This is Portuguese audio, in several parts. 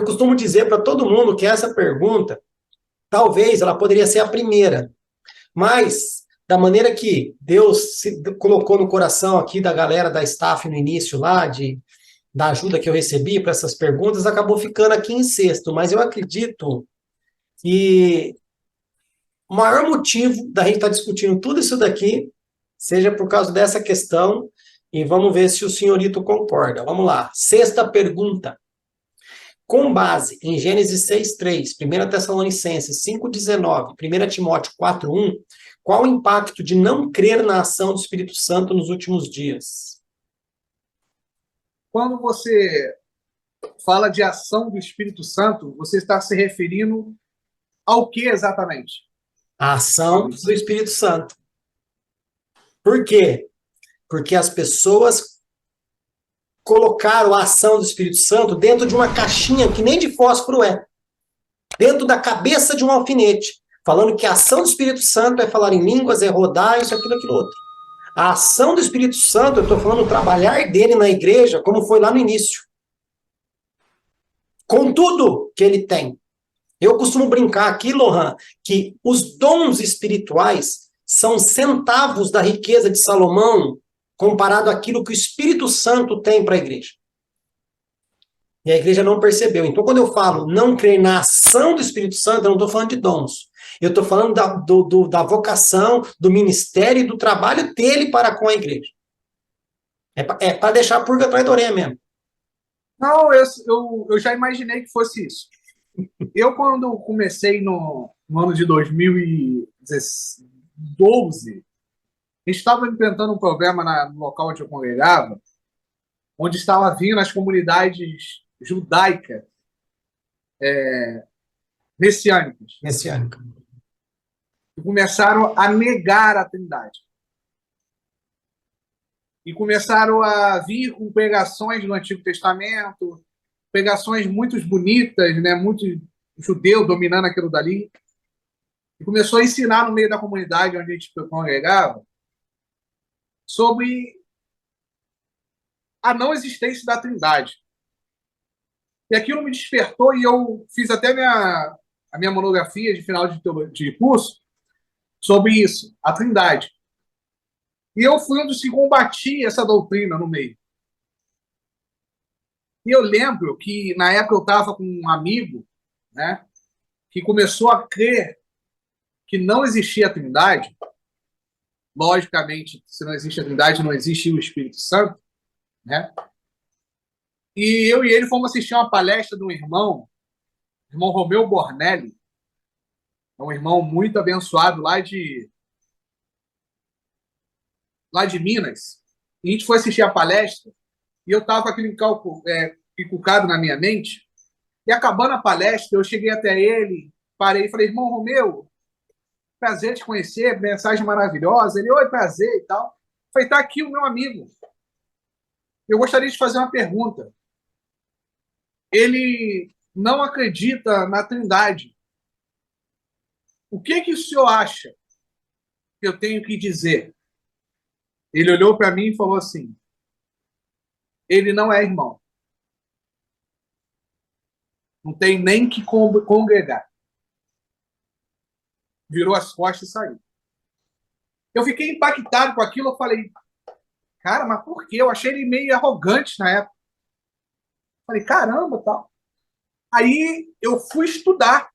eu costumo dizer para todo mundo que essa pergunta, talvez ela poderia ser a primeira, mas da maneira que Deus se colocou no coração aqui da galera da staff no início lá, da ajuda que eu recebi para essas perguntas, acabou ficando aqui em sexto, mas eu acredito que o maior motivo da gente estar discutindo tudo isso daqui seja por causa dessa questão, e vamos ver se o senhorito concorda. Vamos lá. Sexta pergunta. Com base em Gênesis 6:3, 1 Tessalonicenses 5:19, 1 Timóteo 4:1, qual o impacto de não crer na ação do Espírito Santo nos últimos dias? Quando você fala de ação do Espírito Santo, você está se referindo ao que exatamente? A ação do Espírito Santo. Por quê? Porque as pessoas colocaram a ação do Espírito Santo dentro de uma caixinha que nem de fósforo é. Dentro da cabeça de um alfinete. Falando que a ação do Espírito Santo é falar em línguas, é rodar, isso, aquilo, aquilo outro. A ação do Espírito Santo, eu estou falando o trabalhar dele na igreja, como foi lá no início. Com tudo que ele tem. Eu costumo brincar aqui, Lohan, que os dons espirituais são centavos da riqueza de Salomão comparado àquilo que o Espírito Santo tem para a igreja. E a igreja não percebeu. Então, quando eu falo não crer na ação do Espírito Santo, eu não estou falando de dons. Eu estou falando da vocação, do ministério e do trabalho dele para com a igreja. É para deixar a purga atrás da orelha mesmo. Não, eu já imaginei que fosse isso. Eu, quando comecei no ano de 2012, estava enfrentando um problema no local onde eu congregava, onde estava vindo as comunidades judaicas messiânicas, Messiânico. e começaram a negar a Trindade. E começaram a vir com pregações do Antigo Testamento, pregações muito bonitas, né? Muito judeu dominando aquilo dali. E começou a ensinar no meio da comunidade onde a gente congregava sobre a não existência da Trindade. E aquilo me despertou e eu fiz até a minha monografia de final de curso sobre isso, a Trindade. E eu fui um dos que combati essa doutrina no meio. E eu lembro que, na época, eu estava com um amigo, né, que começou a crer que não existia a Trindade. Logicamente, se não existe a Trindade, não existe o Espírito Santo, né? E eu e ele fomos assistir uma palestra de um irmão, o irmão Romeu Bornelli, é um irmão muito abençoado lá de Minas. E a gente foi assistir a palestra e eu estava com aquele cálculo encucado na minha mente. E acabando a palestra, eu cheguei até ele, parei e falei, irmão Romeu, prazer te conhecer, mensagem maravilhosa. Ele, oi, prazer e tal. Falei, tá aqui o meu amigo. Eu gostaria de fazer uma pergunta. Ele não acredita na Trindade. O que o senhor acha que eu tenho que dizer? Ele olhou para mim e falou assim, ele não é irmão. Não tem nem que congregar. Virou as costas e saiu. Eu fiquei impactado com aquilo. Eu falei, cara, mas por quê? Eu achei ele meio arrogante na época. Falei, caramba, tal. Aí eu fui estudar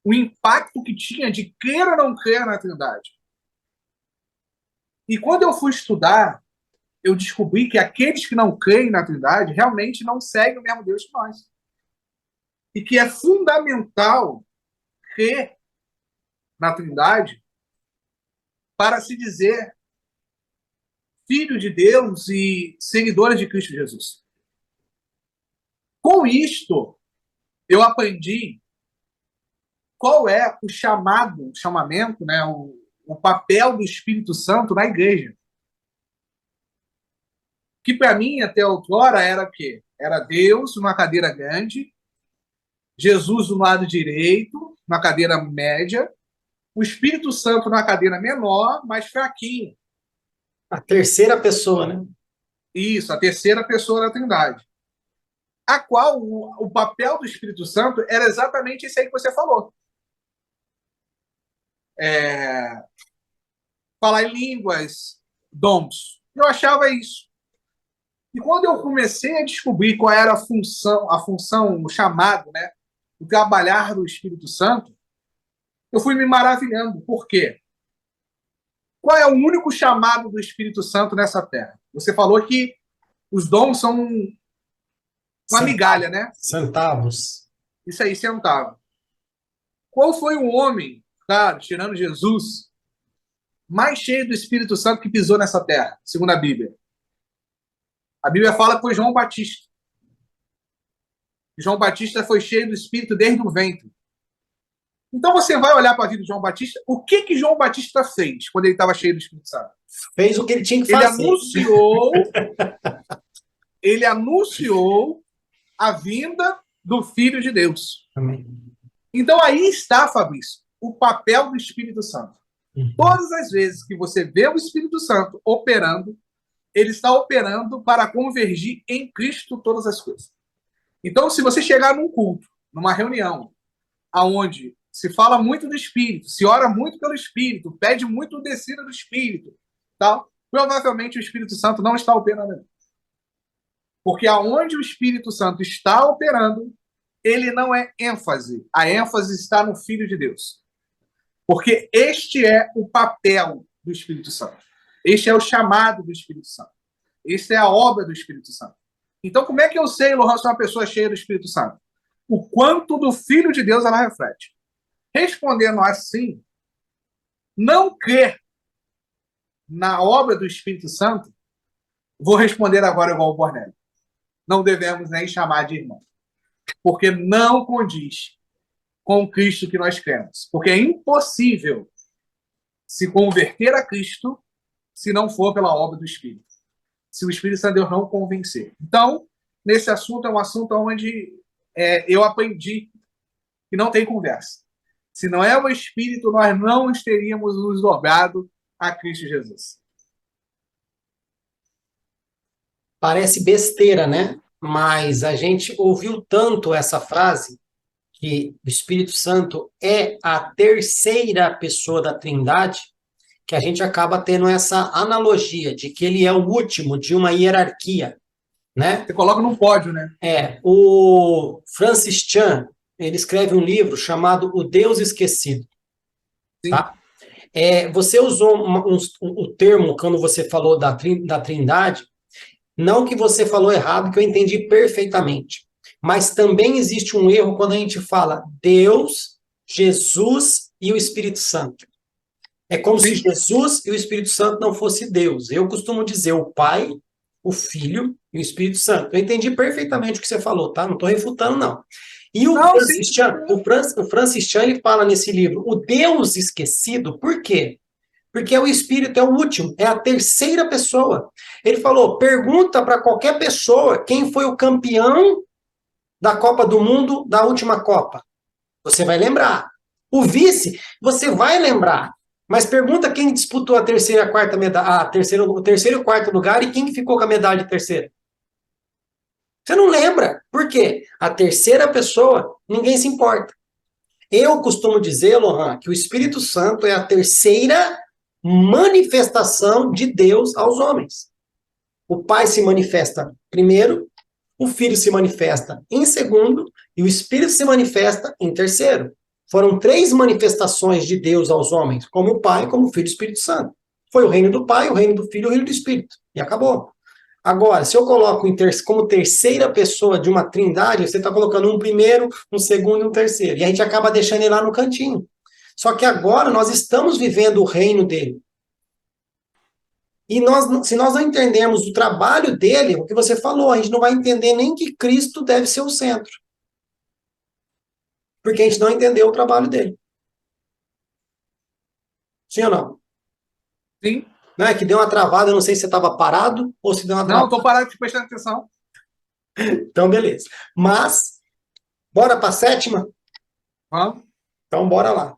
o impacto que tinha de crer ou não crer na Trindade. E quando eu fui estudar, eu descobri que aqueles que não creem na Trindade realmente não seguem o mesmo Deus que nós. E que é fundamental crer na Trindade para se dizer filho de Deus e seguidores de Cristo Jesus. Com isto, eu aprendi qual é o chamamento, né, o papel do Espírito Santo na igreja. Que para mim, até outrora, era o quê? Era Deus numa cadeira grande, Jesus do lado direito, na cadeira média, o Espírito Santo na cadeira menor, mais fraquinho. A terceira pessoa, né? Isso, a terceira pessoa da Trindade. a qual o papel do Espírito Santo era exatamente esse aí que você falou. Falar em línguas, dons. Eu achava isso. E quando eu comecei a descobrir qual era a função, o chamado, né, o trabalhar do Espírito Santo, eu fui me maravilhando. Por quê? Qual é o único chamado do Espírito Santo nessa terra? Você falou que os dons são uma migalha, né? Centavos. Isso aí, centavo. Qual foi o homem, claro, tirando Jesus, mais cheio do Espírito Santo que pisou nessa terra, segundo a Bíblia? A Bíblia fala que foi João Batista. João Batista foi cheio do Espírito desde o ventre. Então você vai olhar para a vida de João Batista, o que que João Batista fez quando ele estava cheio do Espírito Santo? Fez o que ele tinha que Ele fazer. ele anunciou a vinda do Filho de Deus. Amém. Então aí está, Fabrício, o papel do Espírito Santo. Todas as vezes que você vê o Espírito Santo operando, ele está operando para convergir em Cristo todas as coisas. Então, se você chegar num culto, numa reunião, aonde se fala muito do Espírito, se ora muito pelo Espírito, pede muito descida do Espírito, tal, provavelmente o Espírito Santo não está operando. Porque aonde o Espírito Santo está operando, ele não é ênfase. A ênfase está no Filho de Deus. Porque este é o papel do Espírito Santo. Este é o chamado do Espírito Santo. Esta é a obra do Espírito Santo. Então, como é que eu sei, Lohan, se é uma pessoa cheia do Espírito Santo? O quanto do Filho de Deus ela reflete. Respondendo assim, não crer na obra do Espírito Santo, vou responder agora igual o Bornelli. Não devemos nem chamar de irmão. Porque não condiz com o Cristo que nós cremos. Porque é impossível se converter a Cristo se não for pela obra do Espírito. Se o Espírito Santo de Deus não convencer. Então, nesse assunto, é um assunto onde eu aprendi que não tem conversa. Se não é o Espírito, nós não teríamos nos dobrado a Cristo Jesus. Parece besteira, né? Mas a gente ouviu tanto essa frase que o Espírito Santo é a terceira pessoa da Trindade, que a gente acaba tendo essa analogia de que ele é o último de uma hierarquia, né? Você coloca num pódio, né? O Francis Chan, ele escreve um livro chamado O Deus Esquecido. Sim. Tá? Você usou o termo, quando você falou da Trindade, não que você falou errado, que eu entendi perfeitamente. Mas também existe um erro quando a gente fala Deus, Jesus e o Espírito Santo. É como se Jesus e o Espírito Santo não fosse Deus. Eu costumo dizer o Pai, o Filho e o Espírito Santo. Eu entendi perfeitamente o que você falou, tá? Não estou refutando, não. E o Francis Chan, ele fala nesse livro, o Deus esquecido, por quê? Porque o Espírito é o último, é a terceira pessoa. Ele falou, pergunta para qualquer pessoa quem foi o campeão da Copa do Mundo da última Copa. Você vai lembrar. O vice, você vai lembrar. Mas pergunta quem disputou a terceira, a quarta medalha, o terceiro e o quarto lugar e quem ficou com a medalha de terceira. Você não lembra. Por quê? A terceira pessoa, ninguém se importa. Eu costumo dizer, Lohan, que o Espírito Santo é a terceira manifestação de Deus aos homens. O Pai se manifesta primeiro, o Filho se manifesta em segundo e o Espírito se manifesta em terceiro. Foram 3 manifestações de Deus aos homens, como o Pai, como o Filho e o Espírito Santo. Foi o reino do Pai, o reino do Filho e o reino do Espírito. E acabou. Agora, se eu coloco como terceira pessoa de uma trindade, você está colocando um primeiro, um segundo e um terceiro. E a gente acaba deixando ele lá no cantinho. Só que agora nós estamos vivendo o reino dele. E se nós não entendermos o trabalho dele, o que você falou, a gente não vai entender nem que Cristo deve ser o centro. Porque a gente não entendeu o trabalho dele. Sim ou não? Sim. Não é que deu uma travada, eu não sei se você estava parado ou se deu uma travada. Não, estou parado de prestar atenção. Então, beleza. Mas, bora para a 7ª? Vamos. Então, bora lá.